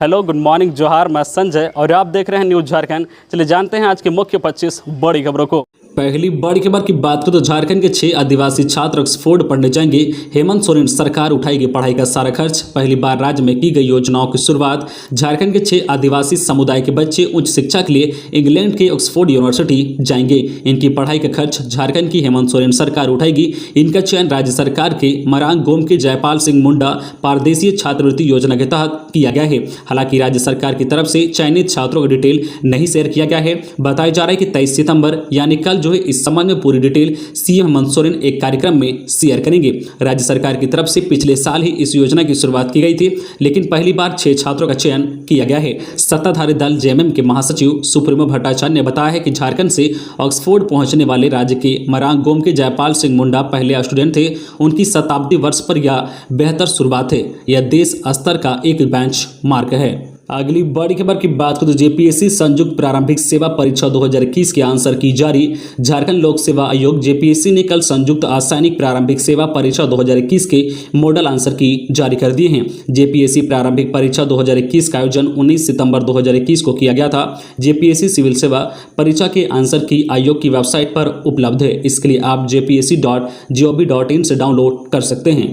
Hello, good morning, जोहार। मैं संजय और आप देख रहे हैं न्यूज़ झारखंड। चलिए जानते हैं आज की मुख्य 25 बड़ी खबरों को। पहली बड़ी खबर की बात करें तो झारखंड के 6 आदिवासी छात्र ऑक्सफोर्ड पढ़ने जाएंगे। हेमंत सोरेन सरकार उठाएगी पढ़ाई का सारा खर्च। पहली बार राज्य में की गई योजनाओं की शुरुआत। झारखंड के 6 आदिवासी समुदाय के बच्चे उच्च शिक्षा के लिए इंग्लैंड के ऑक्सफोर्ड यूनिवर्सिटी जाएंगे। इनकी पढ़ाई का खर्च झारखंड की हेमंत सोरेन सरकार उठाएगी। इनका चयन राज्य सरकार के मरांग गोम के जयपाल सिंह मुंडा पारदेशीय छात्रवृत्ति योजना के तहत किया गया है। हालांकि राज्य सरकार की तरफ से चयनित छात्रों का डिटेल नहीं शेयर किया गया है। बताया जा रहा है कि 23 सितंबर यानी कल जो है इस संबंध में पूरी डिटेल सीएम हेमंत सोरेन एक कार्यक्रम में शेयर करेंगे। राज्य सरकार की तरफ से पिछले साल ही इस योजना की शुरुआत की गई थी, लेकिन पहली बार 6 छात्रों का चयन किया गया है। सत्ताधारी दल जेएमएम के महासचिव सुप्रीमो भट्टाचार्य ने बताया है कि झारखंड से ऑक्सफोर्ड पहुंचने वाले राज्य के मरांग गोम के जयपाल सिंह मुंडा पहले स्टूडेंट थे। उनकी शताब्दी वर्ष पर यह बेहतर शुरुआत है। यह देश स्तर का एक बेंच मार्क है। अगली बड़ी खबर की बात करें तो जेपीएससी संयुक्त प्रारंभिक सेवा परीक्षा 2021 के आंसर की जारी। झारखंड लोक सेवा आयोग जेपीएससी ने कल संयुक्त आसानिक प्रारंभिक सेवा परीक्षा 2021 के मॉडल आंसर की जारी कर दिए हैं। जेपीएससी प्रारंभिक परीक्षा 2021 का आयोजन 19 सितंबर 2021 को किया गया था। जेपीएससी सिविल सेवा परीक्षा के आंसर की आयोग की वेबसाइट पर उपलब्ध है। इसके लिए आप jpsc.gov.in से डाउनलोड कर सकते हैं।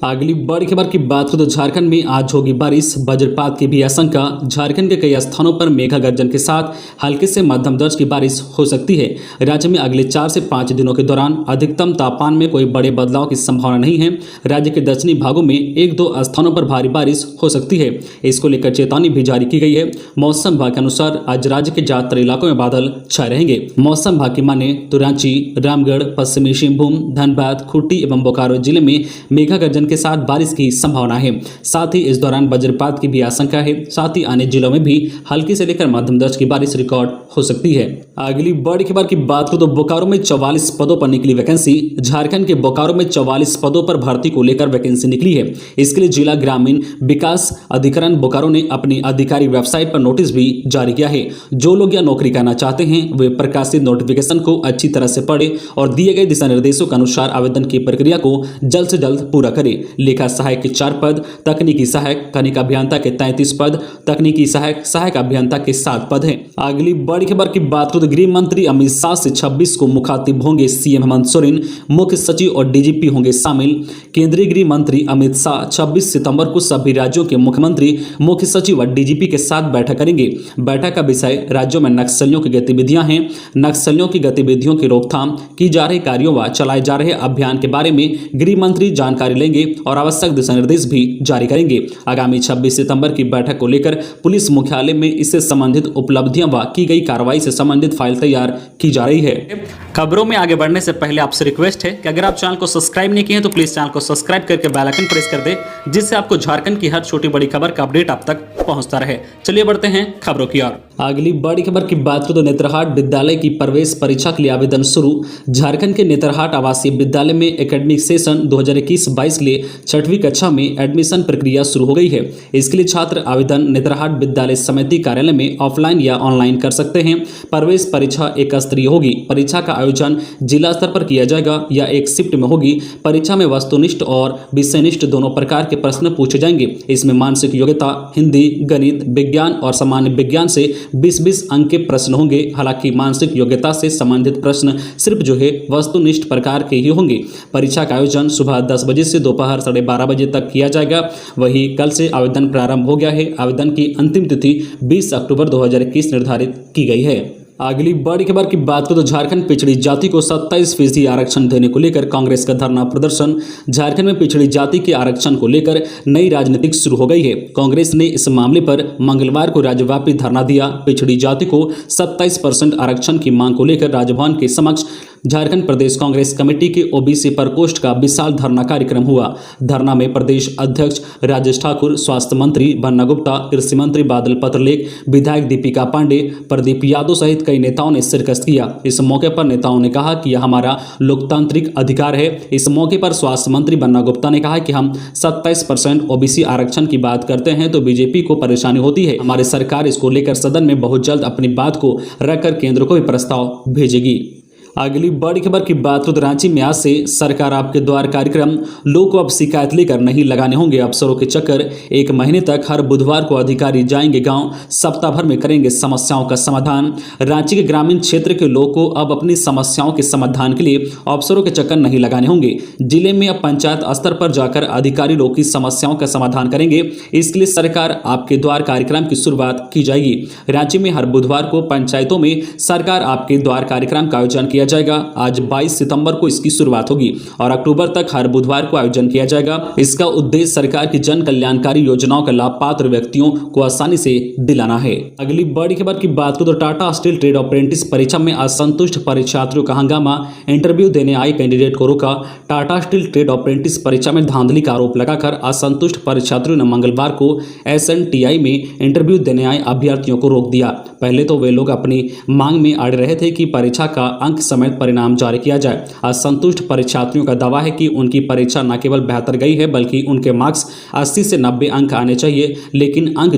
अगली बड़ी खबर की बात करें तो झारखंड में आज होगी बारिश, वज्रपात की भी आशंका। झारखंड के कई स्थानों पर मेघा गर्जन के साथ हल्के से मध्यम दर्ज की बारिश हो सकती है। राज्य में अगले 4 से 5 दिनों के दौरान अधिकतम तापमान में कोई बड़े बदलाव की संभावना नहीं है। राज्य के दक्षिणी भागों में 1-2 स्थानों पर भारी बारिश हो सकती है। इसको लेकर चेतावनी भी जारी की गई है। मौसम विभाग के अनुसार आज राज्य के ज्यादातर इलाकों में बादल छाए रहेंगे। मौसम विभाग की माने तो रांची, रामगढ़, पश्चिमी सिंहभूम, धनबाद, खूंटी एवं बोकारो जिले में मेघा गर्जन के साथ बारिश की संभावना है। साथ ही इस दौरान वज्रपात की भी आशंका है। साथ ही अन्य जिलों में भी हल्की से लेकर मध्यम दर्ज की बारिश रिकॉर्ड हो सकती है। अगली बड़ी खबर की बात करें तो बोकारो में 44 पदों पर निकली वैकेंसी। झारखंड के बोकारो में 44 पदों पर भर्ती को लेकर वैकेंसी निकली है। इसके लिए जिला ग्रामीण विकास अधिकरण बोकारो ने अपनी आधिकारिक वेबसाइट पर नोटिस भी जारी किया है। जो लोग यह नौकरी करना चाहते हैं वे प्रकाशित नोटिफिकेशन को अच्छी तरह से पढ़े और दिए गए दिशा निर्देशों के अनुसार आवेदन की प्रक्रिया को जल्द से जल्द पूरा करें। लेखा सहायक के 4 पद, तकनीकी सहायक, खनिक अभियंता के 33 पद, तकनीकी सहायक, सहायक अभियंता के 7 पद हैं। अगली बड़ी खबर की बात करें तो गृह मंत्री अमित शाह से 26 को मुखातिब होंगे सीएम हेमंत सोरेन। मुख्य सचिव और डीजीपी होंगे शामिल। केंद्रीय गृह मंत्री अमित शाह 26 सितंबर को सभी राज्यों के मुख्यमंत्री, मुख्य सचिव और डीजीपी के साथ बैठक करेंगे। बैठक का विषय राज्यों में नक्सलियों की गतिविधियां हैं। नक्सलियों की गतिविधियों की रोकथाम, की जा रही कार्यों व चलाए जा रहे अभियान के बारे में गृह मंत्री जानकारी लेंगे और आवश्यक दिशा निर्देश भी जारी करेंगे। आगामी 26 सितंबर की बैठक को लेकर पुलिस मुख्यालय में इससे संबंधित उपलब्धियां व की गई कार्रवाई से संबंधित फाइल तैयार की जा रही है। खबरों में आगे बढ़ने से पहले आपसे रिक्वेस्ट है कि अगर आप चैनल को सब्सक्राइब नहीं किए हैं तो प्लीज चैनल को सब्सक्राइब करके बेल आइकन प्रेस कर दे, जिससे आपको झारखंड की हर छोटी बड़ी खबर का अपडेट आप तक पहुंचता रहे। चलिए बढ़ते हैं खबरों की ओर। अगली बड़ी खबर की बात करें तो नेतरहाट विद्यालय की प्रवेश परीक्षा के लिए आवेदन शुरू। झारखंड के नेतरहाट आवासीय विद्यालय में एकेडमिक सेशन 2021-22 के लिए 6वीं कक्षा में एडमिशन प्रक्रिया शुरू हो गई है। इसके लिए छात्र आवेदन नेतरहाट विद्यालय समिति कार्यालय में ऑफलाइन या ऑनलाइन कर सकते हैं। प्रवेश परीक्षा एक स्तरीय होगी। परीक्षा का आयोजन जिला स्तर पर किया जाएगा या एक शिफ्ट में होगी। परीक्षा में वस्तुनिष्ठ और विषयनिष्ठ दोनों प्रकार के प्रश्न पूछे जाएंगे। इसमें मानसिक योग्यता, हिंदी, गणित, विज्ञान और सामान्य विज्ञान से 20-20 अंक के प्रश्न होंगे। हालांकि मानसिक योग्यता से संबंधित प्रश्न सिर्फ जो है वस्तुनिष्ठ प्रकार के ही होंगे। परीक्षा का आयोजन सुबह 10 बजे से दोपहर 12:30 बजे तक किया जाएगा। वहीं कल से आवेदन प्रारंभ हो गया है। आवेदन की अंतिम तिथि 20 अक्टूबर 2021 निर्धारित की गई है। अगली बड़ी खबर की बात करें तो झारखंड पिछड़ी जाति को 27% आरक्षण देने को लेकर कांग्रेस का धरना प्रदर्शन। झारखंड में पिछड़ी जाति के आरक्षण को लेकर नई राजनीति शुरू हो गई है। कांग्रेस ने इस मामले पर मंगलवार को राज्यव्यापी धरना दिया। पिछड़ी जाति को 27% आरक्षण की मांग को लेकर राजभवन के समक्ष झारखंड प्रदेश कांग्रेस कमेटी के ओबीसी प्रकोष्ठ का विशाल धरना कार्यक्रम हुआ। धरना में प्रदेश अध्यक्ष राजेश ठाकुर, स्वास्थ्य मंत्री बन्ना गुप्ता, कृषि मंत्री बादल पत्रलेख, विधायक दीपिका पांडे, प्रदीप यादव सहित कई नेताओं ने शिरकत किया। इस मौके पर नेताओं ने कहा कि यह हमारा लोकतांत्रिक अधिकार है। इस मौके पर स्वास्थ्य मंत्री बन्ना गुप्ता ने कहा कि हम 27% ओबीसी आरक्षण की बात करते हैं तो बीजेपी को परेशानी होती है। हमारी सरकार इसको लेकर सदन में बहुत जल्द अपनी बात को रखकर केंद्र को भी प्रस्ताव भेजेगी। अगली बड़ी खबर की बात करें तो रांची में आज से सरकार आपके द्वार कार्यक्रम लोग को अब शिकायत लेकर नहीं लगाने होंगे अफसरों के चक्कर। 1 महीने तक हर बुधवार को अधिकारी जाएंगे गांव, सप्ताह भर में करेंगे समस्याओं का समाधान। रांची के ग्रामीण क्षेत्र के लोगों को अब अपनी समस्याओं के समाधान के लिए अफसरों के चक्कर नहीं लगाने होंगे। जिले में अब पंचायत स्तर पर जाकर अधिकारी लोग की समस्याओं का समाधान करेंगे। इसके लिए सरकार आपके द्वार कार्यक्रम की शुरुआत की जाएगी। रांची में हर बुधवार को पंचायतों में सरकार आपके द्वार कार्यक्रम का आयोजन किया जाएगा। आज 22 सितंबर को इसकी शुरुआत होगी और अक्टूबर तक हर बुधवार को आयोजन किया जाएगा। इसका उद्देश्य सरकार की जन कल्याणकारी योजनाओं का लाभ पात्र व्यक्तियों को आसानी से दिलाना है। अगली बड़ी खबर की बात करें तो टाटा स्टील ट्रेड अप्रेंटिस परीक्षा में असंतुष्ट परीक्षार्थियों का हंगामा, इंटरव्यू देने आए कैंडिडेट को रोका। टाटा स्टील ट्रेड अप्रेंटिस परीक्षा में धांधली का आरोप लगाकर असंतुष्ट परीक्षार्थियों ने मंगलवार को SNTI में इंटरव्यू देने आए अभ्यर्थियों को रोक दिया। पहले तो वे लोग अपनी मांग में अड़े रहे थे कि परीक्षा का अंक समेत परिणाम जारी किया जाए। असंतुष्ट परीक्षार्थियों का दावा है कि उनकी परीक्षा न केवल बेहतर गई है बल्कि उनके मार्क्स 80 से 90 अंक आने चाहिए, लेकिन अंक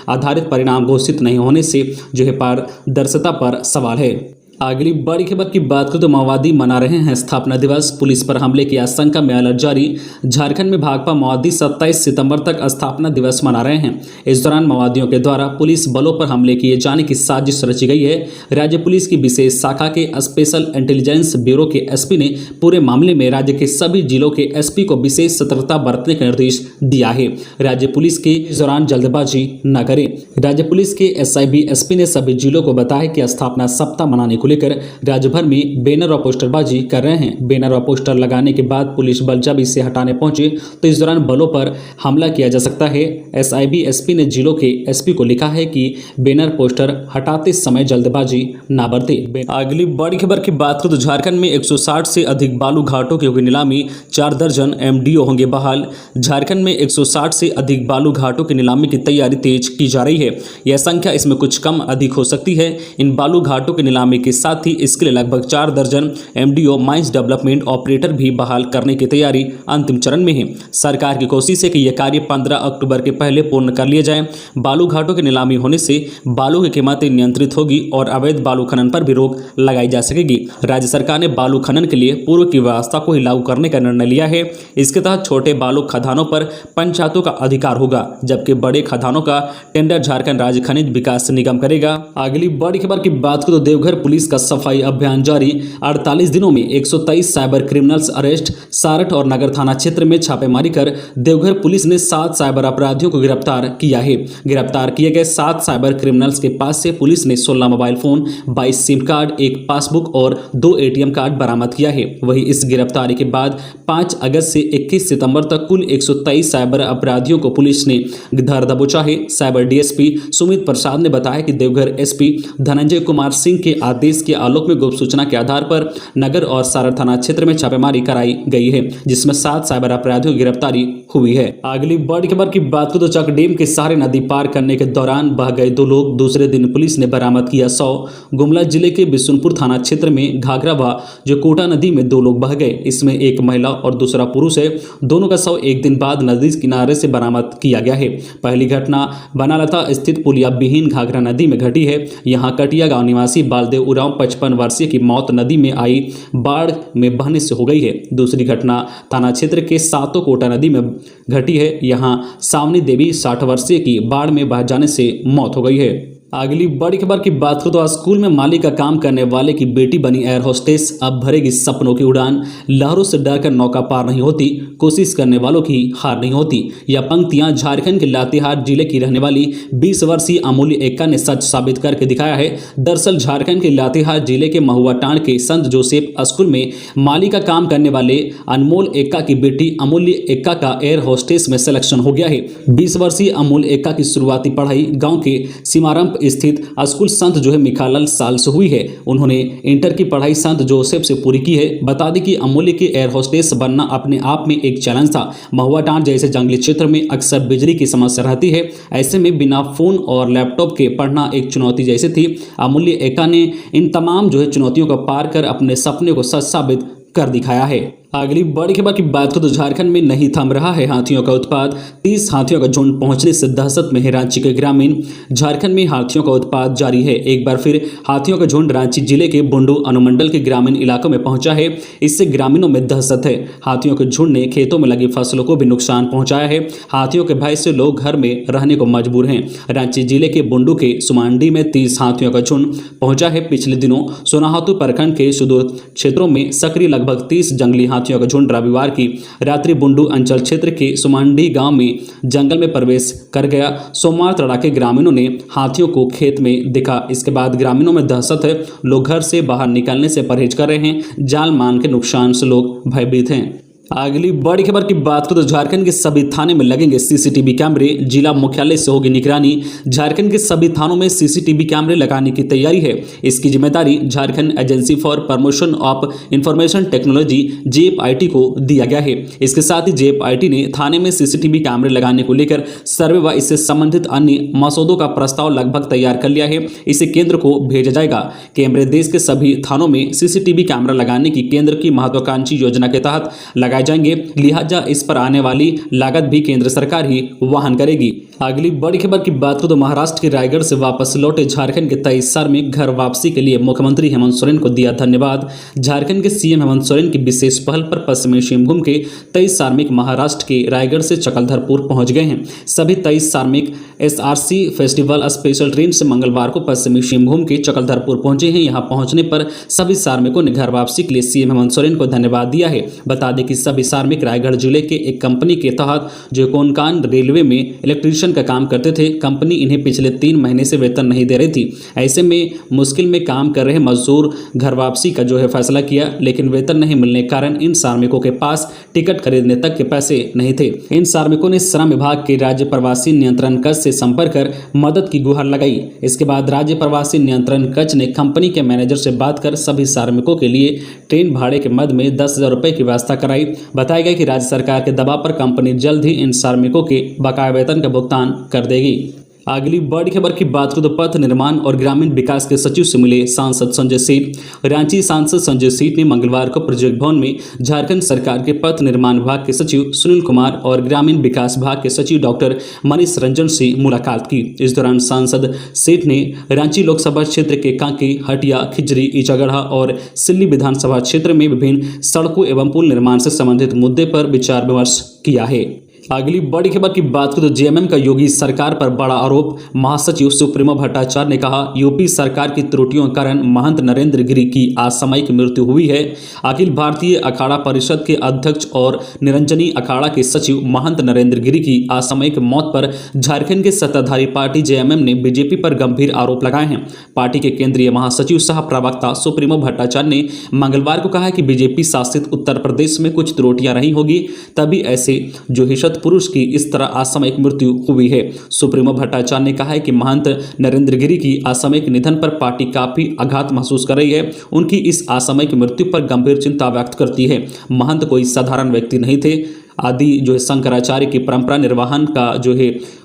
आधारित परिणाम घोषित नहीं होने से पारदर्शिता पर सवाल है। अगली बड़ी खबर की बात करें तो माओवादी मना रहे हैं स्थापना दिवस, पुलिस पर हमले की आशंका में अलर्ट जारी। झारखंड में भाकपा माओवादी 27 सितंबर तक स्थापना दिवस मना रहे हैं। इस दौरान माओवादियों के द्वारा पुलिस बलों पर हमले किए जाने की साजिश रची गई है। राज्य पुलिस की विशेष शाखा के स्पेशल इंटेलिजेंस ब्यूरो के SP ने पूरे मामले में राज्य के सभी जिलों के SP को विशेष सतर्कता बरतने का निर्देश दिया है। राज्य पुलिस के इस दौरान जल्दबाजी न करें। राज्य पुलिस के SIB SP ने सभी जिलों को बताया कि स्थापना सप्ताह मनाने को लेकर राज्य भर में बैनर और पोस्टरबाजी कर रहे हैं। बैनर और पोस्टर लगाने के बाद पुलिस बल जब इसे हटाने पहुंचे तो इस दौरान बलों पर हमला किया जा सकता है। SIB SP ने जिलों के SP को लिखा है कि बैनर पोस्टर हटाते समय जल्दबाजी ना बरते। अगली बड़ी खबर की बात करें तो झारखंड में 160 से अधिक बालू घाटों की होगी नीलामी, 4 दर्जन MDO होंगे बहाल। झारखंड में 160 से अधिक बालू घाटों की नीलामी की तैयारी तेज की जा रही है। यह संख्या इसमें कुछ कम अधिक हो सकती है। इन बालू घाटों की नीलामी के साथ ही इसके लिए लगभग 4 दर्जन MDO माइंस डेवलपमेंट ऑपरेटर भी बहाल करने की तैयारी अंतिम चरण में है। सरकार की कोशिश है कि यह कार्य 15 अक्टूबर के पहले पूर्ण कर लिया जाए। बालू घाटों की नीलामी होने से बालू की कीमतें नियंत्रित होगी और अवैध बालू खनन पर भी रोक लगाई जा सकेगी। राज्य सरकार ने बालू खनन के लिए पूर्व की व्यवस्था को ही लागू करने का निर्णय लिया है। इसके तहत छोटे बालू खदानों पर पंचायतों का अधिकार होगा, जबकि बड़े खदानों का टेंडर झारखंड राज्य खनिज विकास निगम करेगा। अगली बड़ी खबर की बात करें तो देवघर पुलिस का सफाई अभियान जारी। 48 दिनों में 123 साइबर क्रिमिनल्स अरेस्ट। सारठ और नगर थाना क्षेत्र में छापेमारी कर देवघर पुलिस ने 7 साइबर अपराधियों को गिरफ्तार किया है। गिरफ्तार किए गए 7 साइबर क्रिमिनल्स के पास से पुलिस ने 16 mobile phone, 22 SIM card, 1 passbook और 2 ATM कार्ड बरामद किया है। वहीं इस गिरफ्तारी के बाद 5 अगस्त से 21 सितंबर तक कुल 123 साइबर अपराधियों को पुलिस ने धर दबोचा है। साइबर DSP सुमित प्रसाद ने बताया कि देवघर SP धनंजय कुमार सिंह के आदेश के आलोक में गुप्त सूचना के आधार पर नगर और सारठ थाना क्षेत्र में छापेमारी कराई गई है, जिसमें 7 साइबर अपराधियों की गिरफ्तारी हुई है। अगली बड़ी खबर की बात करें तो चक डैम के सहारे नदी पार करने के दौरान बह गए 2 लोग। दूसरे दिन पुलिस ने बरामद किया 100। गुमला जिले के बिशुनपुर थाना क्षेत्र में घाघरा व जो कोटा नदी में 2 लोग बह गए। इसमें एक महिला और दूसरा पुरुष है। दोनों का शव एक दिन बाद नदी किनारे से बरामद किया गया है। पहली घटना बनालता स्थित पुलिया विहीन घाघरा नदी में घटी है। यहाँ कटिया गांव निवासी बालदेव उरांव 55 वर्षीय की मौत नदी में आई बाढ़ में बहने से हो गई है। दूसरी घटना थाना क्षेत्र के सातों कोटा नदी में घटी है। यहाँ सावनी देवी 60 वर्षीय की बाढ़ में बह जाने से मौत हो गई है। अगली बड़ी खबर की बात करें तो स्कूल में माली का काम करने वाले की बेटी बनी एयर होस्टेस, अब भरेगी सपनों की उड़ान। लहरों से डरकर नौका पार नहीं होती, कोशिश करने वालों की हार नहीं होती। यह पंक्तियां झारखंड के लातेहार जिले की रहने वाली 20 वर्षीय अमूल्य एक्का ने सच साबित करके दिखाया है। दरअसल झारखंड के लातेहार जिले के महुआटांड़ के संत जोसेफ स्कूल में माली का काम करने वाले अनमोल एक्का की बेटी अमूल्य एक्का का एयर होस्टेस में सिलेक्शन हो गया है। 20 वर्षीय अमूल्य एक्का की शुरुआती पढ़ाई गाँव के सीमारंभ स्थित स्कूल संत मिखालाल साल से हुई है। उन्होंने इंटर की पढ़ाई संत जोसेफ से पूरी की है। बता दें कि अमूल्य के एयर होस्टेस बनना अपने आप में एक चैलेंज था। महुआटांड़ जैसे जंगली क्षेत्र में अक्सर बिजली की समस्या रहती है। ऐसे में बिना फोन और लैपटॉप के पढ़ना एक चुनौती जैसी थी। अमूल्य एक्का ने इन तमाम चुनौतियों को पार कर अपने सपने को सच साबित कर दिखाया है। अगली बड़ी खबर की बात करें तो झारखंड में नहीं थम रहा है हाथियों का उत्पात। 30 हाथियों का झुंड पहुंचने से दहशत में है रांची के ग्रामीण। झारखंड में हाथियों का उत्पात जारी है। एक बार फिर हाथियों का झुंड रांची जिले के बुंडू अनुमंडल के ग्रामीण इलाकों में पहुंचा है। इससे ग्रामीणों में दहशत है। हाथियों के झुंड ने खेतों में लगी फसलों को भी नुकसान पहुंचाया है। हाथियों के भय से लोग घर में रहने को मजबूर हैं। रांची जिले के बुंडू के सुमांडी में 30 हाथियों का झुंड पहुंचा है। पिछले दिनों सोनाहातू प्रखंड के सुदूर क्षेत्रों में सक्रिय लगभग 30 जंगली हाथियों का झुंड रविवार की रात्रि बुंडू अंचल क्षेत्र के सुमांडी गांव में जंगल में प्रवेश कर गया। सोमवार तड़ाके ग्रामीणों ने हाथियों को खेत में देखा। इसके बाद ग्रामीणों में दहशत है। लोग घर से बाहर निकलने से परहेज कर रहे हैं। जान मान के नुकसान से लोग भयभीत हैं। अगली बड़ी खबर की बात करें तो झारखंड के सभी थाने में लगेंगे सीसीटीवी कैमरे। जिला मुख्यालय से होगी निगरानी। झारखंड के सभी थानों में सीसीटीवी कैमरे लगाने की तैयारी है। इसकी जिम्मेदारी Jharkhand agency for promotion of information technology JFIT को दिया गया है। इसके साथ ही JFIT ने थाने में सीसीटीवी कैमरे लगाने को लेकर सर्वे व इससे संबंधित अन्य मसौदों का प्रस्ताव लगभग तैयार कर लिया है। इसे केंद्र को भेजा जाएगा। कैमरे देश के सभी थानों में सीसीटीवी कैमरा लगाने की केंद्र की महत्वाकांक्षी योजना के तहत लगाए जाएंगे। लिहाजा इस पर आने वाली लागत भी केंद्र सरकार ही वहन करेगी। अगली बड़ी खबर की बात करें तो महाराष्ट्र के रायगढ़ से वापस लौटे झारखंड के 23 सार्मिक घर वापसी के लिए मुख्यमंत्री हेमंत सोरेन को दिया धन्यवाद। झारखंड के CM हेमंत सोरेन की विशेष पहल पर पश्चिमी सिंहभूम के 23 सार्मिक महाराष्ट्र के रायगढ़ से चकलधरपुर पहुंच गए हैं। सभी 23 सार्मिक SRC फेस्टिवल स्पेशल ट्रेन से मंगलवार को पश्चिमी सिंहभूम के चकलधरपुर पहुंचे हैं। यहां पहुंचने पर सभी सार्मिकों ने घर वापसी के लिए CM हेमंत सोरेन को धन्यवाद दिया है। बता दें कि सभी सार्मिक रायगढ़ जिले के एक कंपनी के तहत जो कोनकान रेलवे में इलेक्ट्रीशियन का काम करते थे। कंपनी इन्हें पिछले 3 महीने से वेतन नहीं दे रही थी। ऐसे में मुश्किल में काम कर रहे मजदूर घर वापसी का फैसला किया, लेकिन वेतन नहीं मिलने के कारण इन सार्मिकों के पास टिकट खरीदने तक के पैसे नहीं थे। इन सार्मिकों ने श्रम विभाग के राज्य प्रवासी नियंत्रण कक्ष से संपर्क कर मदद की गुहार लगाई। इसके बाद राज्य प्रवासी नियंत्रण कक्ष ने कंपनी के मैनेजर से बात कर सभी सार्मिकों के लिए ट्रेन भाड़े के मद में 10,000 रुपये की व्यवस्था कराई। बताया गया कि राज्य सरकार के दबाव पर कंपनी जल्द ही इन श्रमिकों के बकाया वेतन का भुगतान कर देगी। अगली बड़ी खबर की बात करें तो पथ निर्माण और ग्रामीण विकास के सचिव से मिले सांसद संजय सेठ। रांची सांसद संजय सेठ ने मंगलवार को प्रोजेक्ट भवन में झारखंड सरकार के पथ निर्माण विभाग के सचिव सुनील कुमार और ग्रामीण विकास विभाग के सचिव डॉक्टर मनीष रंजन से मुलाकात की। इस दौरान सांसद सेठ ने रांची लोकसभा क्षेत्र के कांके, हटिया, खिजरी, ईचागढ़ और सिल्ली विधानसभा क्षेत्र में विभिन्न सड़कों एवं पुल निर्माण से संबंधित मुद्दे पर विचार विमर्श किया है। अगली बड़ी खबर की बात करें तो JMM का योगी सरकार पर बड़ा आरोप। महासचिव सुप्रीमो भट्टाचार्य ने कहा, यूपी सरकार की त्रुटियों के कारण महंत नरेंद्र गिरी की असामयिक मृत्यु हुई है। अखिल भारतीय अखाड़ा परिषद के अध्यक्ष और निरंजनी अखाड़ा के सचिव महंत नरेंद्र गिरी की असामयिक मौत पर झारखंड के सत्ताधारी पार्टी JMM ने BJP पर गंभीर आरोप लगाए हैं। पार्टी के केंद्रीय महासचिव सह प्रवक्ता सुप्रीमो भट्टाचार्य ने मंगलवार को कहा कि BJP शासित उत्तर प्रदेश में कुछ त्रुटियां रही होगी, तभी ऐसे जो पुरुष की इस तरह असामयिक मृत्यु हुई है। सुप्रीमो भट्टाचार्य ने कहा है कि महंत नरेंद्र गिरी की असामयिक निधन पर पार्टी काफी आघात महसूस कर रही है। उनकी इस असामयिक मृत्यु पर गंभीर चिंता व्यक्त करती है। महंत कोई साधारण व्यक्ति नहीं थे। आदि शंकराचार्य की परंपरा निर्वहन का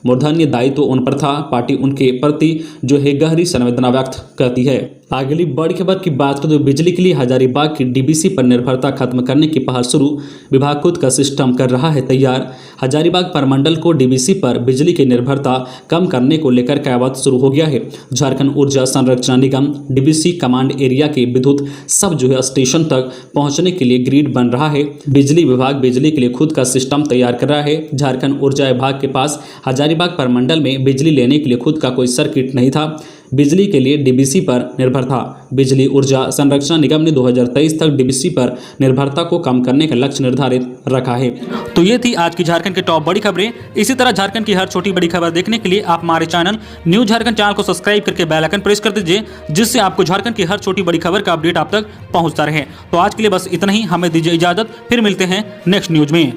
मूर्धन्य दायित्व उन पर था। पार्टी उनके प्रति गहरी संवेदना व्यक्त करती है। अगली बड़ी खबर की बात करें तो बिजली के लिए हजारीबाग की DBC पर निर्भरता खत्म करने की पहल शुरू। विभाग खुद का सिस्टम कर रहा है तैयार। हजारीबाग प्रमंडल को DBC पर बिजली की निर्भरता कम करने को लेकर कयावत शुरू हो गया है। झारखंड ऊर्जा संरक्षण निगम DBC कमांड एरिया के विद्युत सब स्टेशन तक पहुंचने के लिए ग्रिड बन रहा है। बिजली विभाग बिजली के लिए खुद का सिस्टम तैयार कर रहा है। झारखंड ऊर्जा विभाग के पास हजारीबाग प्रमंडल में बिजली लेने के लिए खुद का कोई सर्किट नहीं था। बिजली के लिए DBC पर निर्भर था। बिजली ऊर्जा संरक्षण निगम ने 2023 तक DBC पर निर्भरता को कम करने का लक्ष्य निर्धारित रखा है। तो ये थी आज की झारखंड की टॉप बड़ी खबरें। इसी तरह झारखंड की हर छोटी बड़ी खबर देखने के लिए आप हमारे चैनल न्यूज झारखंड चैनल को सब्सक्राइब करके बेल आइकन प्रेस कर दीजिए, जिससे आपको झारखंड की हर छोटी बड़ी खबर का अपडेट आप तक पहुंचता रहे। तो आज के लिए बस इतना ही। हमें दीजिए इजाजत, फिर मिलते हैं नेक्स्ट न्यूज में।